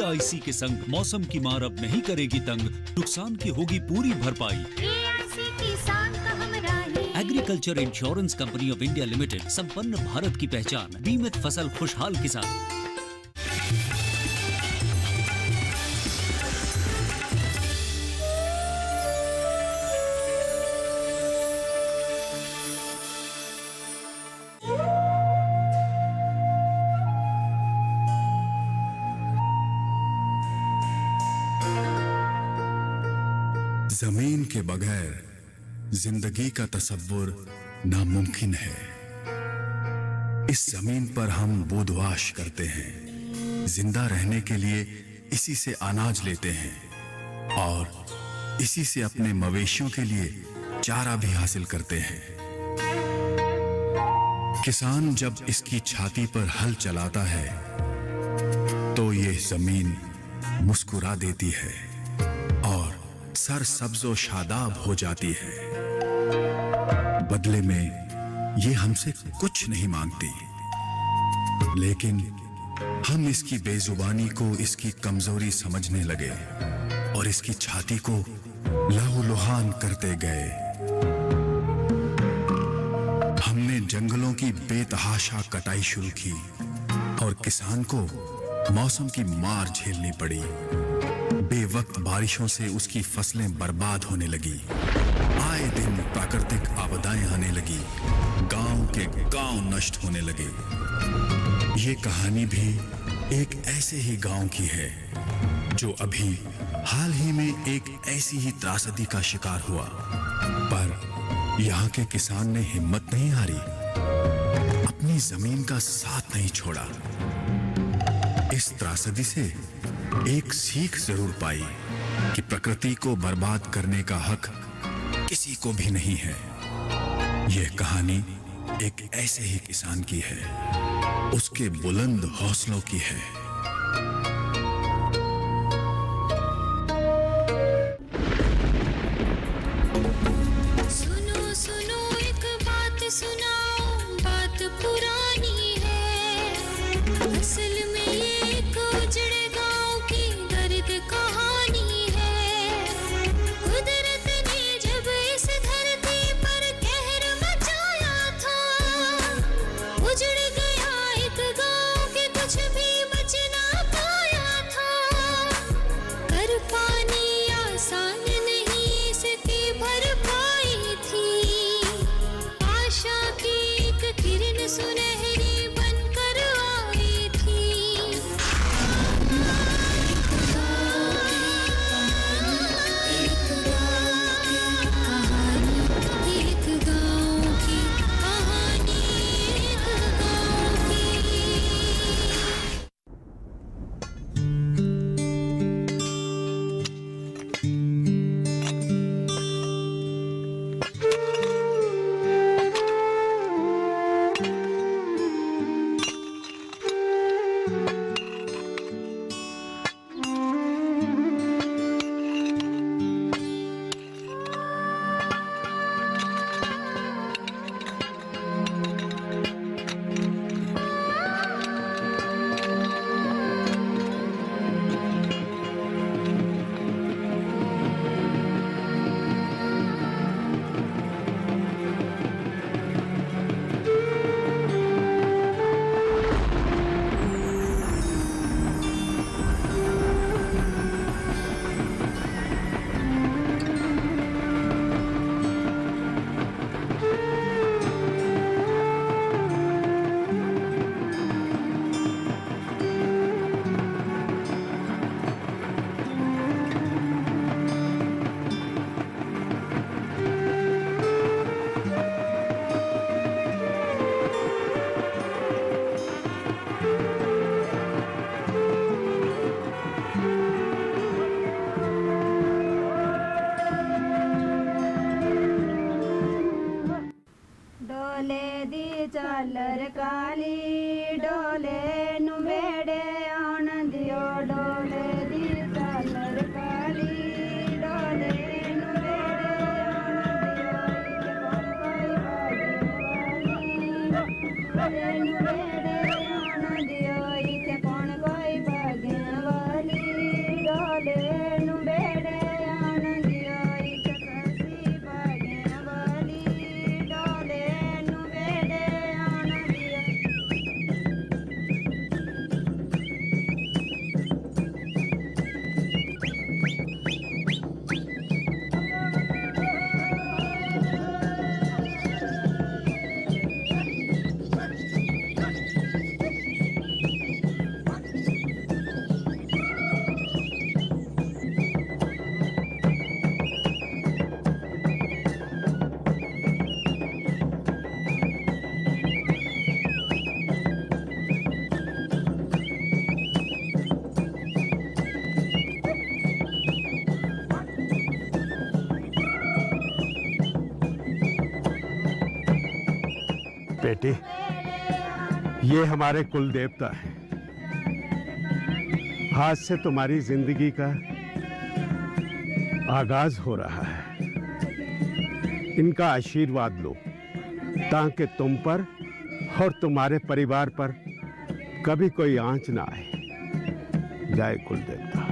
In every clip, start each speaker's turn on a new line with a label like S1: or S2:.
S1: AIC के संग मौसम की मार अब नहीं करेगी तंग, नुकसान की होगी पूरी भरपाई।
S2: AIC किसान का हमरा है।
S1: Agriculture insurance company of India limited, संपन्न भारत की पहचान, बीमित फसल खुशहाल किसान।
S3: जमीन के बगैर जिंदगी का तसव्वुर नामुमकिन है। इस जमीन पर हम बोधवाश करते हैं, जिंदा रहने के लिए इसी से अनाज लेते हैं और इसी से अपने मवेशियों के लिए चारा भी हासिल करते हैं। किसान जब इसकी छाती पर हल चलाता है तो ये जमीन मुस्कुरा देती है और सर सब्जो शादाब हो जाती है। बदले में ये हमसे कुछ नहीं मांगती, लेकिन हम इसकी बेजुबानी को इसकी कमजोरी समझने लगे और इसकी छाती को लहूलुहान करते गए। हमने जंगलों की बेतहाशा कटाई शुरू की और किसान को मौसम की मार झेलनी पड़ी। बेवक्त बारिशों से उसकी फसलें बर्बाद होने लगी। आए दिन प्राकृतिक आपदाएं आने लगी, गांव के गांव नष्ट होने लगे। ये कहानी भी एक ऐसे ही गांव की है जो अभी हाल ही में एक ऐसी ही त्रासदी का शिकार हुआ, पर यहाँ के किसान ने हिम्मत नहीं हारी, अपनी जमीन का साथ नहीं छोड़ा। इस त्रासदी से एक सीख जरूर पाई कि प्रकृति को बर्बाद करने का हक किसी को भी नहीं है। यह कहानी एक ऐसे ही किसान की है, उसके बुलंद हौसलों की है।
S2: सुनो सुनो एक बात सुनाओ, बात पुरानी है। असल में ये एक उजड़े गांव की दर्द कहानी है। कुदरत ने जब इस धरती पर कहर मचाया था, उजड़ गया एक गांव के कुछ भी बच ना पाया था। कर पानी आसान नहीं इसकी भरपाई थी। आशा की एक किरण सुनहरी बनकर आई थी। एक गांव की कहानी, एक गांव की।
S4: चालर काली डोले नु बेड़े आन दियो। डोले दी चालर काली डोले नु बेड़े आन दियो। डोले नु बेड़े आन दियो, इते कौन कोई भाग्य वाली।
S5: बेटी, ये हमारे कुल देवता हैं। आज से तुम्हारी जिंदगी का आगाज हो रहा है। इनका आशीर्वाद लो ताकि तुम पर और तुम्हारे परिवार पर कभी कोई आंच ना आए। जय कुल देवता।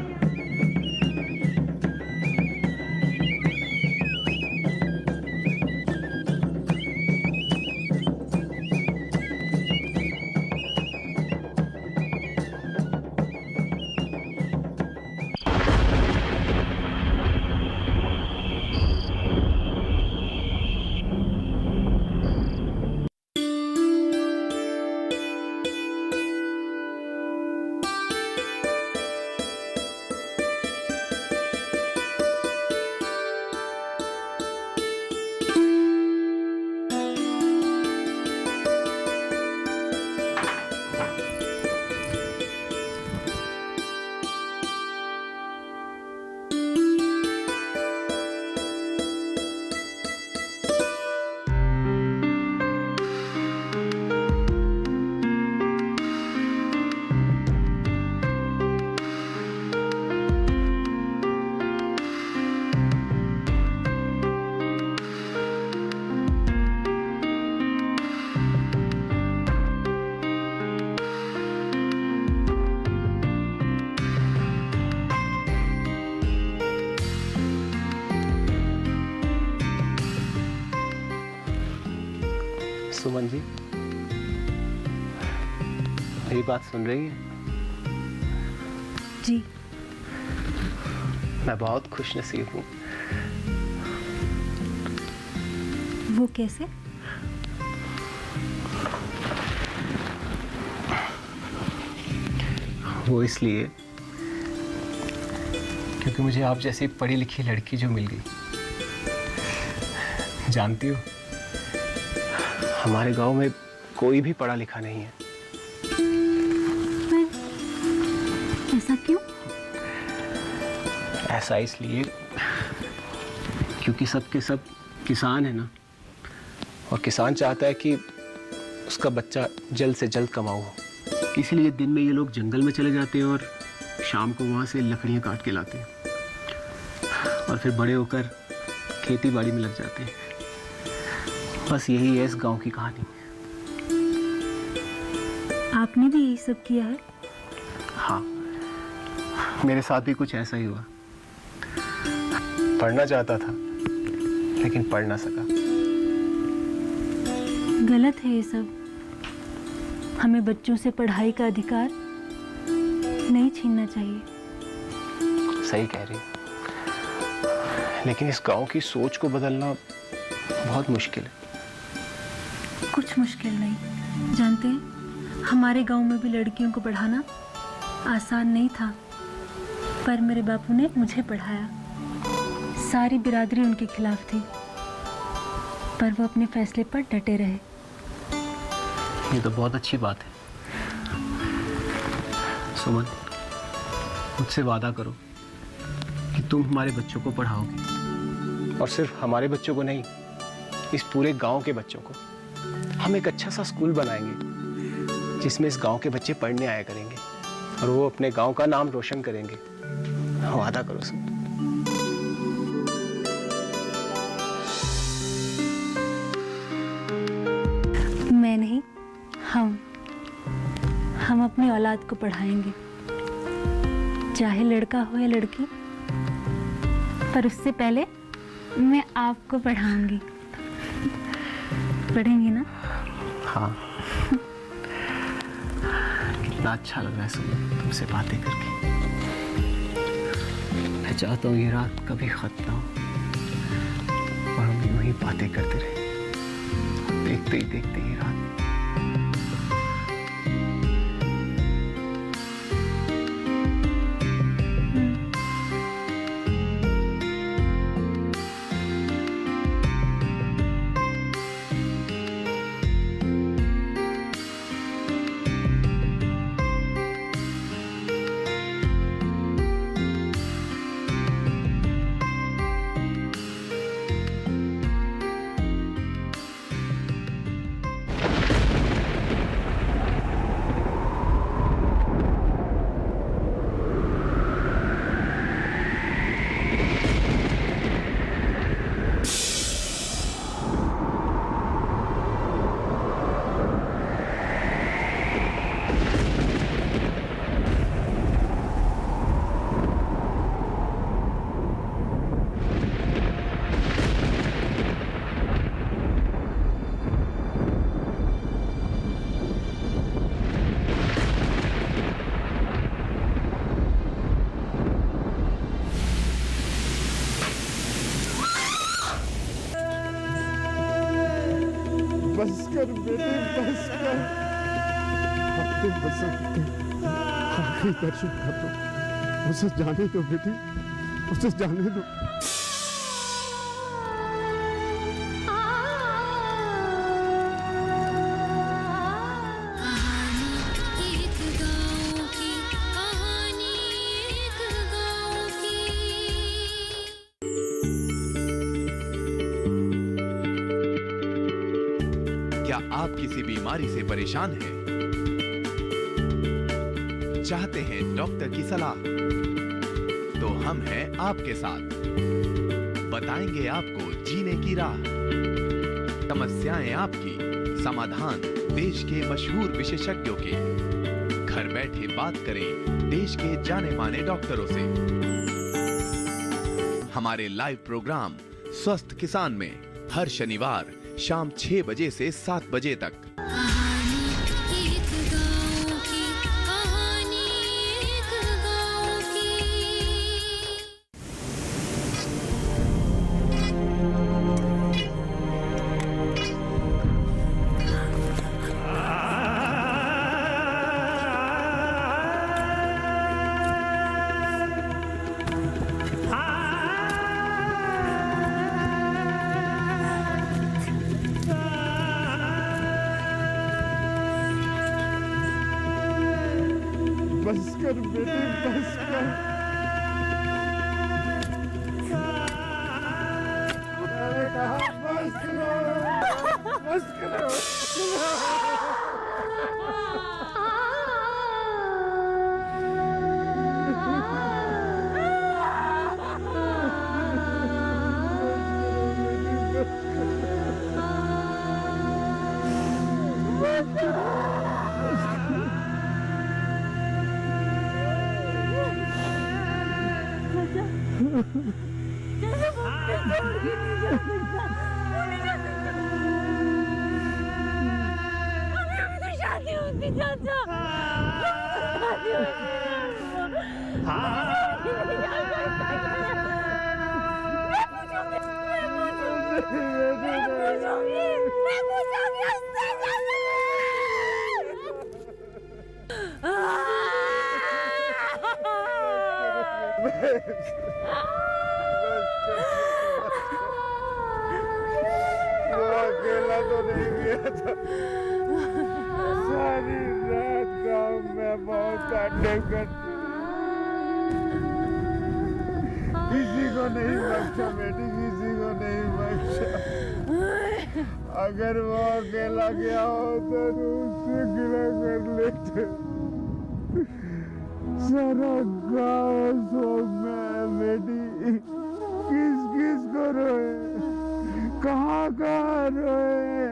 S6: सुमन जी, मेरी बात सुन रही है?
S7: जी।
S6: मैं बहुत खुश नसीब हूँ।
S7: वो कैसे?
S6: वो इसलिए क्योंकि मुझे आप जैसी पढ़ी लिखी लड़की जो मिल गई। जानती हो, हमारे गांव में कोई भी पढ़ा लिखा नहीं है।
S7: ऐसा क्यों?
S6: ऐसा इसलिए क्योंकि सब के सब किसान है ना, और किसान चाहता है कि उसका बच्चा जल्द से जल्द कमाऊ हो। इसीलिए दिन में ये लोग जंगल में चले जाते हैं और शाम को वहाँ से लकड़ियाँ काट के लाते हैं और फिर बड़े होकर खेती बाड़ी में लग जाते हैं। बस यही है इस गांव की कहानी।
S7: आपने भी यही सब किया है?
S6: हाँ, मेरे साथ भी कुछ ऐसा ही हुआ। पढ़ना चाहता था लेकिन पढ़ ना सका।
S7: गलत है ये सब। हमें बच्चों से पढ़ाई का अधिकार नहीं छीनना चाहिए।
S6: सही कह रही, लेकिन इस गांव की सोच को बदलना बहुत मुश्किल है।
S7: कुछ मुश्किल नहीं। जानते हैं, हमारे गांव में भी लड़कियों को पढ़ाना आसान नहीं था, पर मेरे बापू ने मुझे पढ़ाया। सारी बिरादरी उनके खिलाफ थी, पर वो अपने फैसले पर डटे रहे।
S6: ये तो बहुत अच्छी बात है। सुमन, मुझसे वादा करो कि तुम हमारे बच्चों को पढ़ाओगे, और सिर्फ हमारे बच्चों को नहीं, इस पूरे गांव के बच्चों को। हम एक अच्छा सा स्कूल बनाएंगे जिसमें इस गांव के बच्चे पढ़ने आया करेंगे और वो अपने गांव का नाम रोशन करेंगे। वादा करो सुमन।
S7: मैं नहीं, हम अपनी औलाद को पढ़ाएंगे, चाहे लड़का हो या लड़की। पर उससे पहले मैं आपको पढ़ाऊंगी। पढ़ेंगे ना?
S6: हाँ। कितना अच्छा लग रहा है सुमन तुमसे बातें करके। मैं चाहता हूँ ये रात कभी खत्म ना हो और हम यूं ही बातें करते रहे, देखते ही ये रात।
S5: बस कर बेटी, बस कर। अपने बसंत के आखिरी दर्शन कर दो, उसे जाने दो बेटी, उसे जाने दो।
S2: कहानी एक गाँव की, कहानी एक गाँव की।
S8: क्या आप किसी बीमारी से परेशान हैं? चाहते हैं डॉक्टर की सलाह? तो हम हैं आपके साथ, बताएंगे आपको जीने की राह। समस्याएं आपकी, समाधान देश के मशहूर विशेषज्ञों के। घर बैठे बात करें देश के जाने माने डॉक्टरों से। हमारे लाइव प्रोग्राम स्वस्थ किसान में हर शनिवार शाम 6 बजे से 7 बजे तक।
S2: कहानी एक गाँव की, कहानी एक गाँव की।
S5: बस कर बेटी, बस कर। मैंने कहा बस करो, बस करो। अकेला तो नहीं गया था, सारी रात गांव में बहुत काटे कर किसी को नहीं बख्शा बेटी, किसी को नहीं बख्शा। अगर वो अकेला गया होता तो उससे गिला कर लेते। सारा गाँव शोक में है बेटी, किस किस को रोए, कहाँ कहाँ रोए।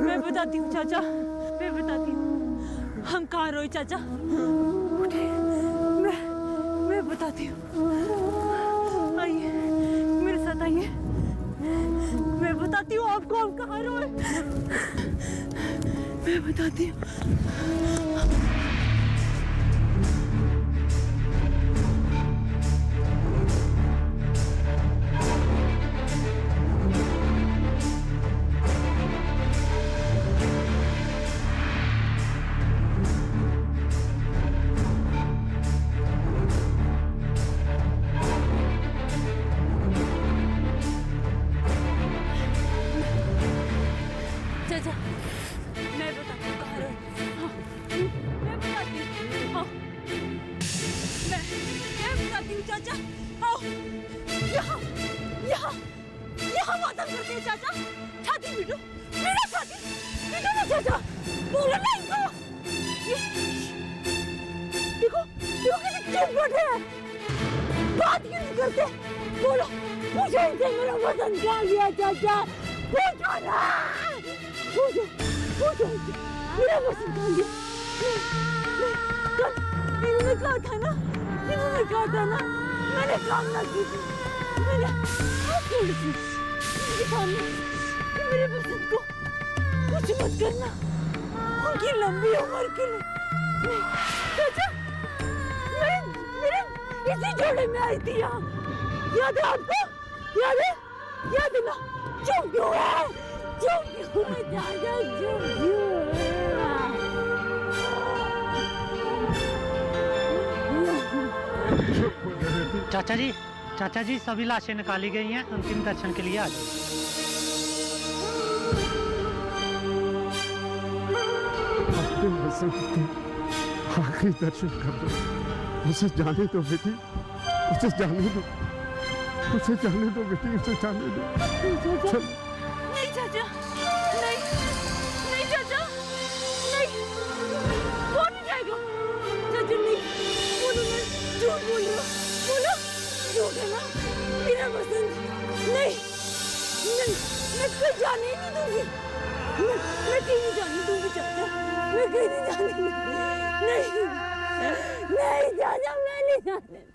S9: मैं बताती हूँ चाचा, मैं बताती हूँ हम कहाँ रोए चाचा। उठे, मैं बताती हूँ, आइए मेरे साथ आइए, मैं बताती हूँ आपको हम कहाँ रोए। मैं बताती हूँ। चाचा मैं बताती हूँ कहाँ रोए। हाँ, मैं बताती हूँ। हाँ, मैं बताती हूँ चाचा। आओ, यहाँ यहाँ यहाँ वादा करते हैं चाचा। छाती पीटो, मेरा छाती पीटो ना चाचा, बोलो ना इनको। देखो देखो कैसे चुप बैठे हैं, बात क्यों नहीं करते। बोलो, पूछो इनसे मेरा वजन क्या लिया चाचा, पूछो ना, पूछो पूछो मेरा वजन क्या लिया। इन्होंने कहा था ना, इन्होंने कहा था ना, मैंने काम ना की थी, मैंने थोड़ी सी उनके सामने कि मेरे वजन को कुछ मत करना, उनकी लंबी उम्र के लिए। चाचा मेरे मेरे इसी जोड़े में आई थी यहाँ। याद है आपको? याद है? याद है ना? चुप क्यों है? चुप क्यों है चाचा? चुप क्यों है?
S10: चाचा जी सभी लाशें निकाली गई हैं, अंतिम दर्शन के लिए आ जाओ।
S5: आखिरी दर्शन कर दो, उसे जाने दो बेटी, उसे जाने दो, उसे जाने दो बेटी, उसे जाने दो। चल।
S9: नहीं चाचा, नहीं, नहीं चाचा, नहीं, कौन नहीं जाएगा? चाचा नहीं, बोलो मैं झूठ बोल रहा हूँ, बोलो, झूठ है ना? मेरा बसंत, नहीं, नहीं, मैं कहीं जाने ही नहीं दूंगी, मैं कहीं नहीं जाने दूंगी चाचा, मैं कहीं नहीं जाने दूंगी, नहीं, नहीं चाचा, मैं नहीं जाने।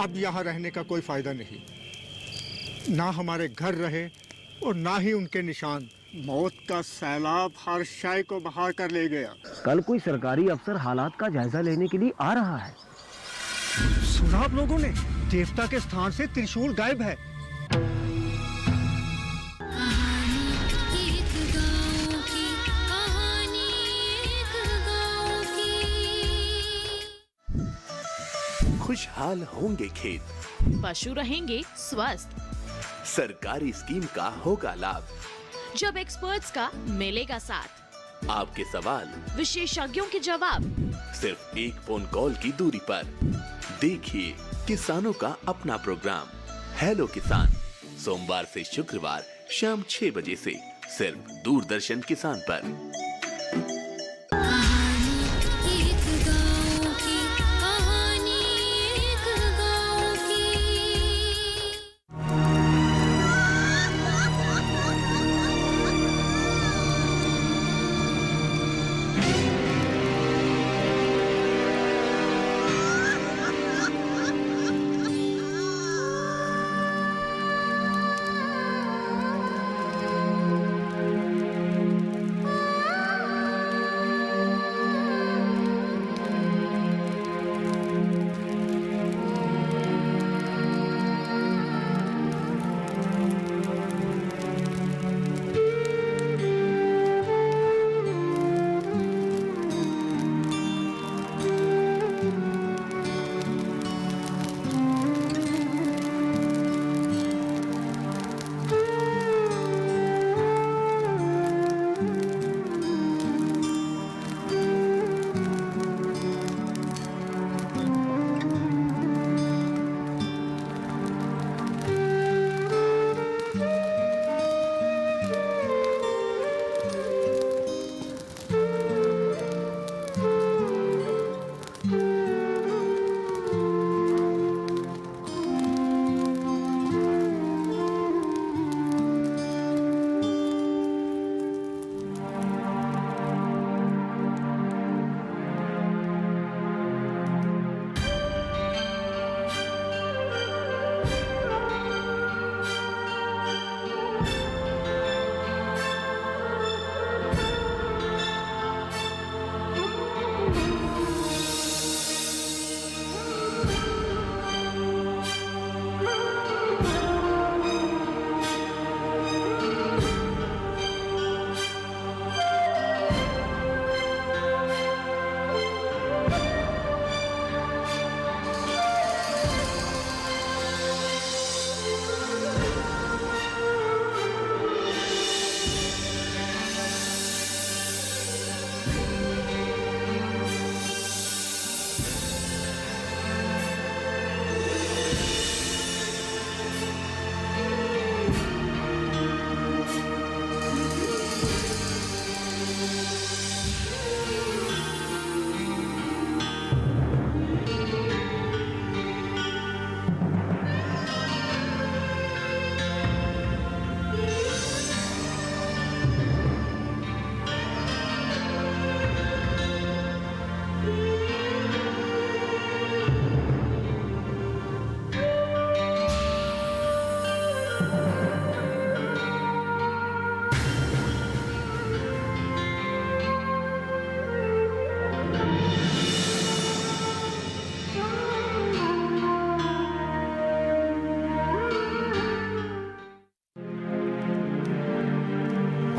S11: अब यहाँ रहने का कोई फायदा नहीं, ना हमारे घर रहे और ना ही उनके निशान। मौत का सैलाब हर शय को बहा कर ले गया।
S6: कल कोई सरकारी अफसर हालात का जायजा लेने के लिए आ रहा है।
S11: सुना आप लोगों ने? देवता के स्थान से त्रिशूल गायब है।
S2: एक गाँव की कहानी, एक गाँव की।
S8: खुशहाल होंगे खेत,
S12: पशु रहेंगे स्वस्थ,
S8: सरकारी स्कीम का होगा लाभ,
S12: जब एक्सपर्ट्स का मिलेगा साथ,
S8: आपके सवाल
S12: विशेषज्ञों के जवाब,
S8: सिर्फ एक फोन कॉल की दूरी पर। देखिए किसानों का अपना प्रोग्राम हेलो किसान, सोमवार से शुक्रवार शाम 6 बजे से सिर्फ दूरदर्शन किसान पर।
S2: एक गाँव की कहानी, एक गाँव की।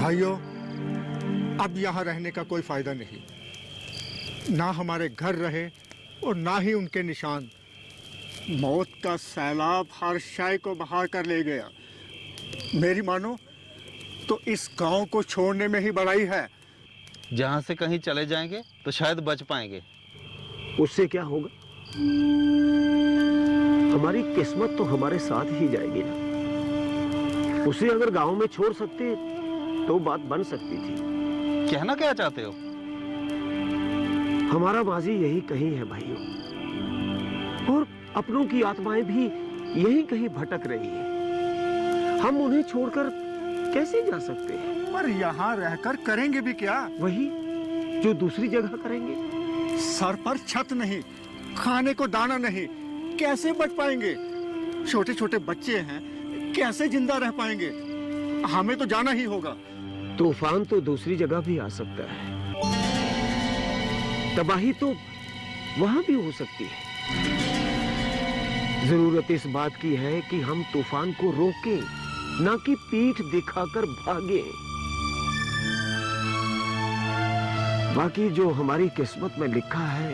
S11: भाइयों, अब यहाँ रहने का कोई फायदा नहीं। ना हमारे घर रहे और ना ही उनके निशान। मौत का सैलाब हर शय को बहा कर ले गया। मेरी मानो तो इस गांव को छोड़ने में ही बड़ाई है।
S13: जहाँ से कहीं चले जाएंगे तो शायद बच पाएंगे।
S6: उससे क्या होगा? हमारी किस्मत तो हमारे साथ ही जाएगी ना। उसे अगर गांव में छोड़ सकते तो बात बन सकती थी।
S13: कहना क्या चाहते हो?
S6: हमारा माजी यही कहीं है भाइयों, और अपनों की आत्माएं भी यही कहीं भटक रही है। हम उन्हें छोड़कर कैसे जा सकते हैं?
S11: पर यहाँ रहकर करेंगे भी क्या?
S6: वही जो दूसरी जगह करेंगे।
S11: सर पर छत नहीं, खाने को दाना नहीं, कैसे बच पाएंगे? छोटे छोटे बच्चे हैं, कैसे जिंदा रह पाएंगे? हमें तो जाना ही होगा।
S6: तूफान तो दूसरी जगह भी आ सकता है, तबाही तो वहां भी हो सकती है। जरूरत इस बात की है कि हम तूफान को रोकें, ना कि पीठ दिखाकर भागे। बाकी जो हमारी किस्मत में लिखा है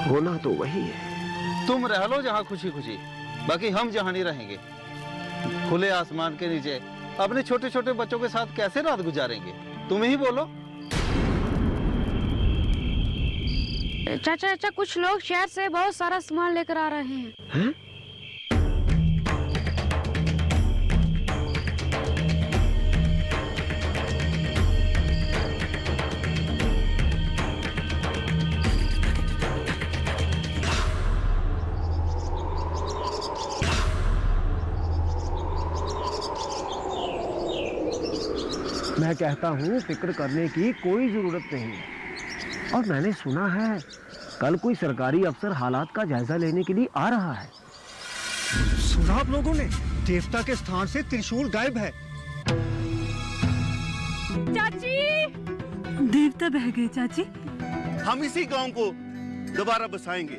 S6: होना तो वही है।
S13: तुम रह लो जहाँ खुशी खुशी, बाकी हम जहाँ नहीं रहेंगे। खुले आसमान के नीचे अपने छोटे छोटे बच्चों के साथ कैसे रात गुजारेंगे? तुम ही बोलो।
S14: चाचा, कुछ लोग शहर से बहुत सारा सामान लेकर आ रहे हैं।
S6: मैं कहता हूँ फिक्र करने की कोई जरूरत नहीं। और मैंने सुना है कल कोई सरकारी अफसर हालात का जायजा लेने के लिए आ रहा है।
S11: सुना आप लोगों ने? देवता के स्थान से त्रिशूल गायब है।
S9: चाची,
S7: देवता बह गए चाची।
S15: हम इसी गांव को दोबारा बसाएंगे।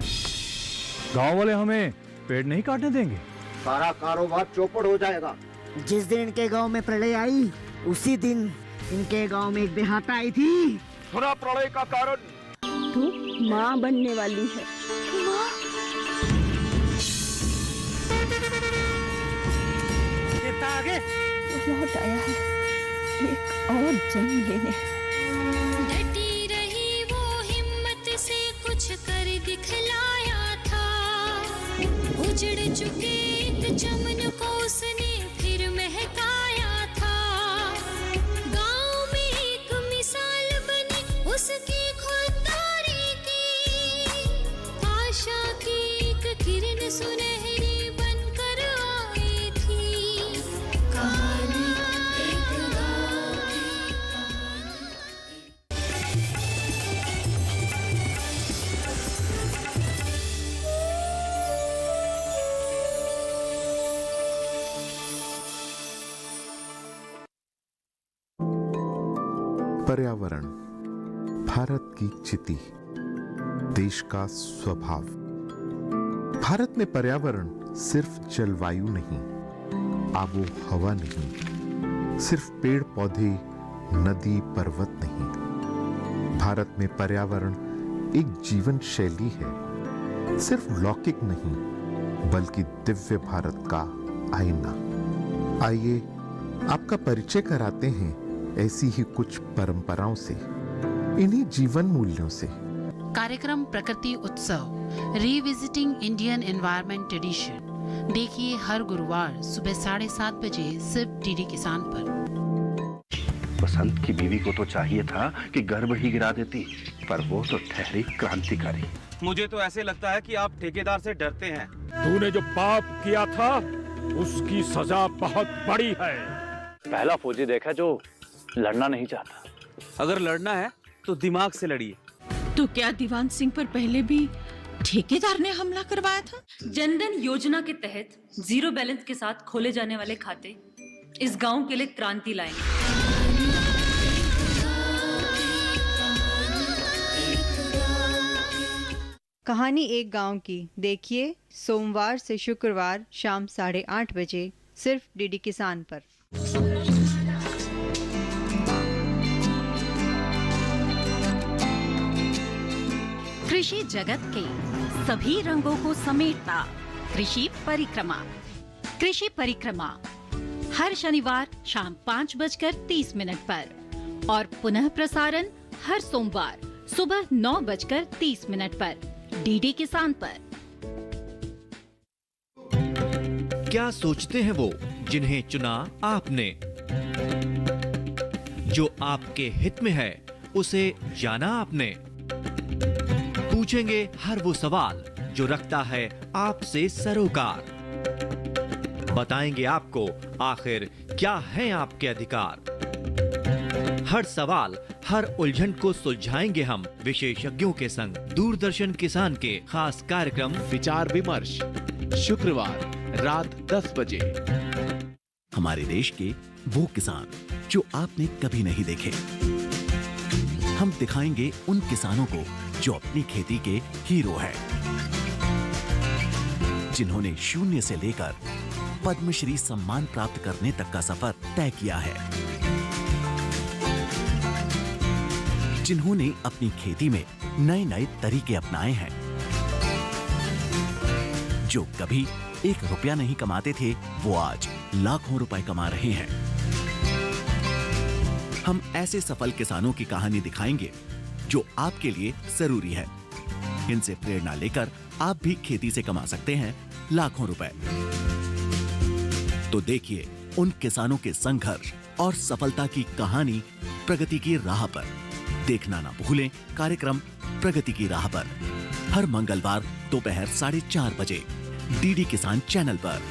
S16: गांव वाले हमें पेड़ नहीं काटने देंगे।
S17: सारा कारोबार चौपट हो जाएगा।
S18: जिस दिन इनके गांव में प्रलय आई, उसी दिन इनके गांव में एक देहाता आई थी।
S15: सुना प्रलय का कारण?
S4: तू माँ बनने वाली है।
S18: माँ?
S17: देवता आगे
S4: लौट आया है एक और जन्म लेने।
S2: डटी रही वो हिम्मत से कुछ कर दिखलाया था। उजड़ चुके एक चमन को उसने फिर महकाया था। गांव में एक मिसाल बनी उसकी खुददारी की। आशा की एक किरण सुनहरी बनकर आई थी। कहानी एक गांव
S19: पर्यावरण भारत की चिति, देश का स्वभाव। भारत में पर्यावरण सिर्फ जलवायु नहीं, आबो हवा नहीं, सिर्फ पेड़ पौधे, नदी पर्वत नहीं। भारत में पर्यावरण एक जीवन शैली है, सिर्फ लौकिक नहीं बल्कि दिव्य भारत का आईना। आइए आपका परिचय कराते हैं ऐसी ही कुछ परंपराओं से, इन्हीं जीवन मूल्यों से।
S12: कार्यक्रम प्रकृति उत्सव रिविजिटिंग इंडियन एनवायरनमेंट ट्रेडिशन देखिए हर गुरुवार सुबह 7:30 बजे सिर्फ डीडी किसान पर।
S15: बसंत की बीवी को तो चाहिए था कि गर्भ ही गिरा देती, पर वो तो ठहरी क्रांतिकारी।
S20: मुझे तो ऐसे लगता है कि आप ठेकेदार से डरते हैं।
S16: तूने जो पाप किया था उसकी सजा बहुत बड़ी है।
S20: पहला फौजी देखा जो लड़ना नहीं चाहता। अगर लड़ना है तो दिमाग से लड़िए।
S9: तो क्या दीवान सिंह पर पहले भी ठेकेदार ने हमला करवाया था?
S7: जनधन योजना के तहत जीरो बैलेंस के साथ खोले जाने वाले खाते इस गांव के लिए क्रांति लाएंगे।
S21: कहानी एक गांव की देखिए सोमवार से शुक्रवार शाम 8:30 बजे सिर्फ डीडी किसान पर।
S1: कृषि जगत के सभी रंगों को समेटता कृषि परिक्रमा। कृषि परिक्रमा हर शनिवार शाम 5:30 पर और पुनः प्रसारण हर सोमवार सुबह 9:30 पर डीडी किसान पर।
S22: क्या सोचते हैं वो जिन्हें चुना आपने? जो आपके हित में है उसे जाना आपने? पूछेंगे हर वो सवाल जो रखता है आपसे सरोकार। बताएंगे आपको आखिर क्या है आपके अधिकार। हर सवाल हर उलझन को सुलझाएंगे हम विशेषज्ञों के संग। दूरदर्शन किसान के खास कार्यक्रम
S8: विचार विमर्श शुक्रवार रात 10 बजे।
S23: हमारे देश के वो किसान जो आपने कभी नहीं देखे, हम दिखाएंगे उन किसानों को जो अपनी खेती के हीरो हैं, जिन्होंने शून्य से लेकर पद्मश्री सम्मान प्राप्त करने तक का सफर तय किया है, जिन्होंने अपनी खेती में नए नए तरीके अपनाए हैं, जो कभी 1 रुपया नहीं कमाते थे वो आज लाखों रुपए कमा रहे हैं। हम ऐसे सफल किसानों की कहानी दिखाएंगे जो आपके लिए जरूरी है। इनसे प्रेरणा लेकर आप भी खेती से कमा सकते हैं लाखों रुपए। तो देखिए उन किसानों के संघर्ष और सफलता की कहानी प्रगति की राह पर। देखना ना भूलें कार्यक्रम प्रगति की राह पर हर मंगलवार दोपहर 4:30 बजे डीडी किसान चैनल पर।